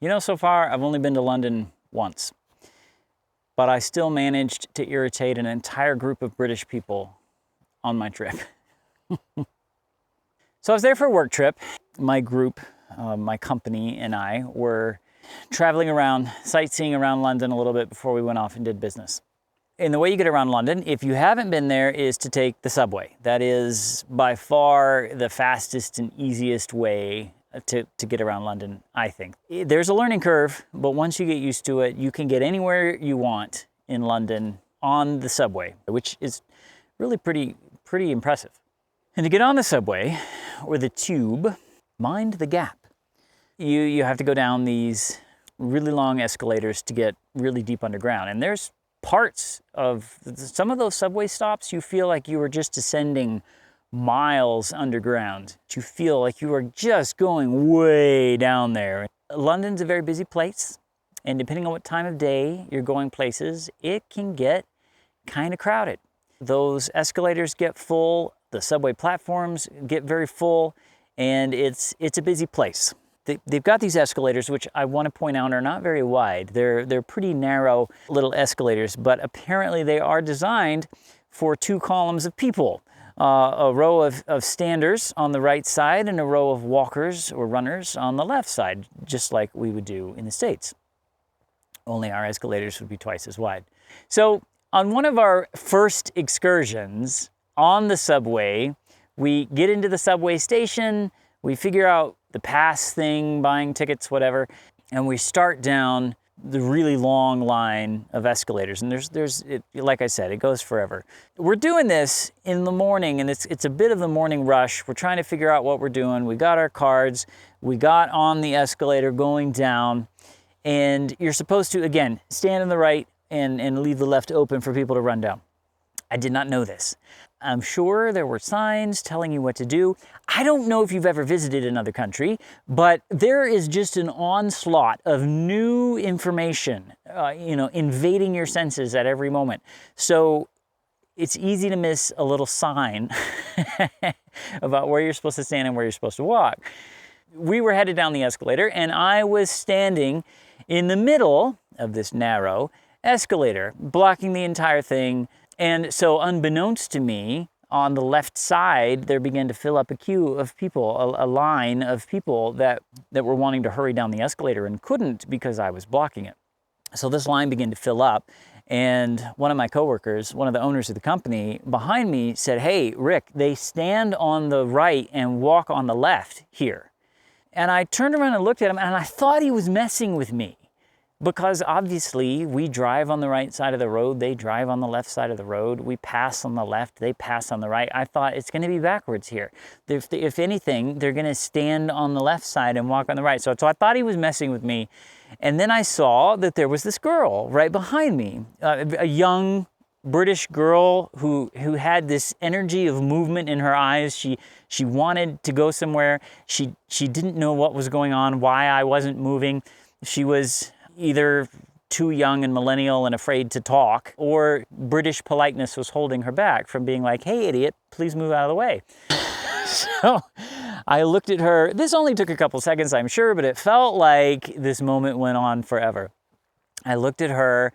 You know, so far I've only been to London once, but I still managed to irritate an entire group of British people on my trip. So I was there for a work trip. My group, my company and I were traveling around, sightseeing around London a little bit before we went off and did business. And the way you get around London, if you haven't been there, is to take the subway. That is by far the fastest and easiest way to get around London, I think. There's a learning curve, but once you get used to it, you can get anywhere you want in London on the subway, which is really pretty impressive. And to get on the subway or the tube, mind the gap. You have to go down these really long escalators to get really deep underground. And there's parts of some of those subway stops, you feel like you were just descending miles underground. You feel like you are just going way down there. London's a very busy place, and depending on what time of day you're going places, it can get kind of crowded. Those escalators get full, the subway platforms get very full, and it's a busy place. They've got these escalators, which I want to point out are not very wide. They're pretty narrow little escalators, but apparently they are designed for 2 columns of people. A row of standers on the right side and a row of walkers or runners on the left side, just like we would do in the States. Only our escalators would be twice as wide. So on one of our first excursions on the subway, we get into the subway station, we figure out the pass thing, buying tickets, whatever, and we start down the really long line of escalators. And like I said, it goes forever. We're doing this in the morning, and it's a bit of the morning rush. We're trying to figure out what we're doing. We got our cards, we got on the escalator going down, and you're supposed to, again, stand on the right and leave the left open for people to run down. I did not know this. I'm sure there were signs telling you what to do. I don't know if you've ever visited another country, but there is just an onslaught of new information, invading your senses at every moment. So it's easy to miss a little sign about where you're supposed to stand and where you're supposed to walk. We were headed down the escalator, and I was standing in the middle of this narrow escalator, blocking the entire thing. And so unbeknownst to me, on the left side, there began to fill up a queue of people, a line of people that were wanting to hurry down the escalator and couldn't because I was blocking it. So this line began to fill up, and one of my coworkers, one of the owners of the company behind me said, "Hey, Rick, they stand on the right and walk on the left here." And I turned around and looked at him, and I thought he was messing with me. Because obviously we drive on the right side of the road, they drive on the left side of the road, we pass on the left, they pass on the right. I thought it's going to be backwards here. If anything, they're going to stand on the left side and walk on the right. So I thought he was messing with me. And then I saw that there was this girl right behind me, a young British girl who had this energy of movement in her eyes. She wanted to go somewhere. She didn't know what was going on, why I wasn't moving. She was either too young and millennial and afraid to talk, or British politeness was holding her back from being like, "Hey, idiot, please move out of the way." So I looked at her. This only took a couple seconds, I'm sure, but it felt like this moment went on forever. I looked at her.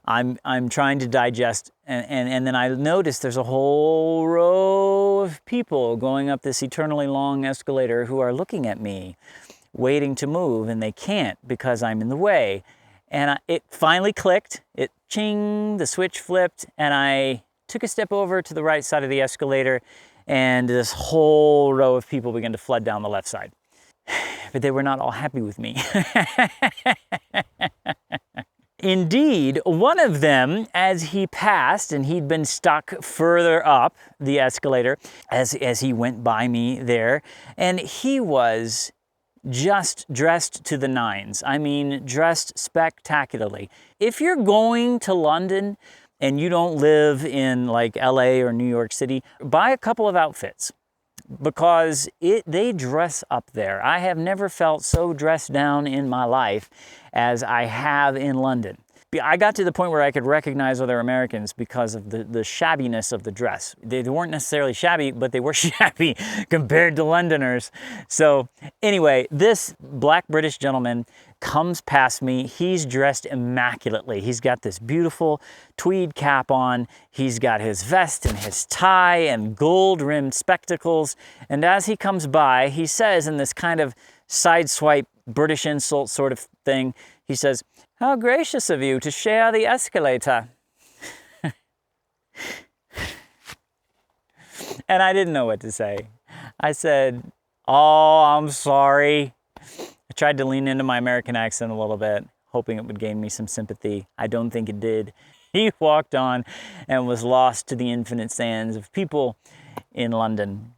I'm trying to digest, and then I noticed there's a whole row of people going up this eternally long escalator who are looking at me, waiting to move, and they can't because I'm in the way. And it finally clicked. It ching, the switch flipped, and I took a step over to the right side of the escalator, and this whole row of people began to flood down the left side. But they were not all happy with me. Indeed, one of them, as he passed, and he'd been stuck further up the escalator as he went by me there, and he was just dressed to the nines. I mean, dressed spectacularly. If you're going to London and you don't live in like LA or New York City, buy a couple of outfits because they dress up there. I have never felt so dressed down in my life as I have in London. I got to the point where I could recognize other Americans because of the shabbiness of the dress. They weren't necessarily shabby, but they were shabby compared to Londoners. So anyway, this black British gentleman comes past me. He's dressed immaculately. He's got this beautiful tweed cap on. He's got his vest and his tie and gold-rimmed spectacles. And as he comes by, he says in this kind of sideswipe British insult sort of thing, he says, "How gracious of you to share the escalator." And I didn't know what to say. I said, "Oh, I'm sorry." I tried to lean into my American accent a little bit, hoping it would gain me some sympathy. I don't think it did. He walked on and was lost to the infinite sands of people in London.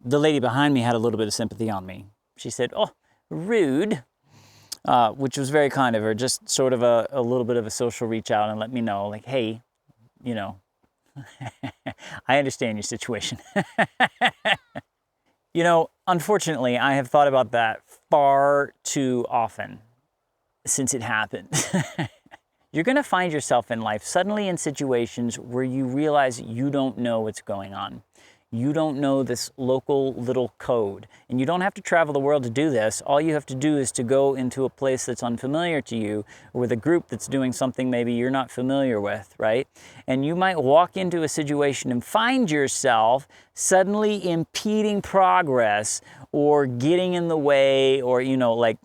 The lady behind me had a little bit of sympathy on me. She said, "Oh, rude," which was very kind of her, just sort of a little bit of a social reach out and let me know, like, hey, you know, I understand your situation. You know, unfortunately, I have thought about that far too often since it happened. You're going to find yourself in life suddenly in situations where you realize you don't know what's going on. You don't know this local little code. And you don't have to travel the world to do this. All you have to do is to go into a place that's unfamiliar to you, or with a group that's doing something maybe you're not familiar with, right? And you might walk into a situation and find yourself suddenly impeding progress or getting in the way, or, you know, like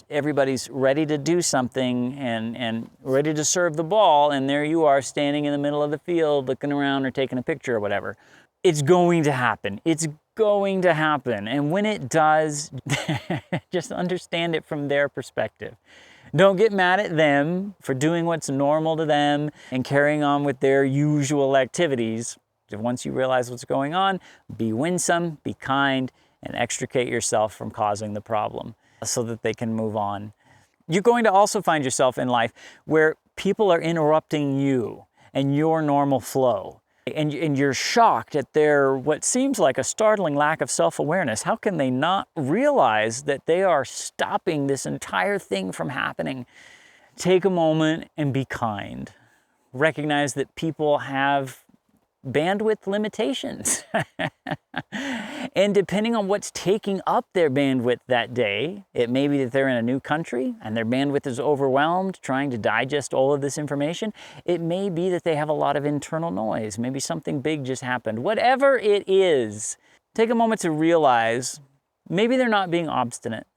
everybody's ready to do something and ready to serve the ball, and there you are standing in the middle of the field looking around or taking a picture or whatever. It's going to happen. It's going to happen. And when it does, just understand it from their perspective. Don't get mad at them for doing what's normal to them and carrying on with their usual activities. Once you realize what's going on, be winsome, be kind, and extricate yourself from causing the problem so that they can move on. You're going to also find yourself in life where people are interrupting you and your normal flow. And you're shocked at their, what seems like a startling lack of self-awareness. How can they not realize that they are stopping this entire thing from happening? Take a moment and be kind. Recognize that people have bandwidth limitations. And depending on what's taking up their bandwidth that day, it may be that they're in a new country and their bandwidth is overwhelmed trying to digest all of this information. It may be that they have a lot of internal noise. Maybe something big just happened. Whatever it is, take a moment to realize maybe they're not being obstinate.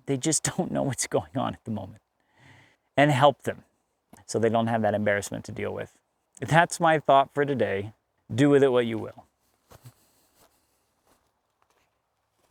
They just don't know what's going on at the moment. And help them so they don't have that embarrassment to deal with. That's my thought for today. Do with it what you will.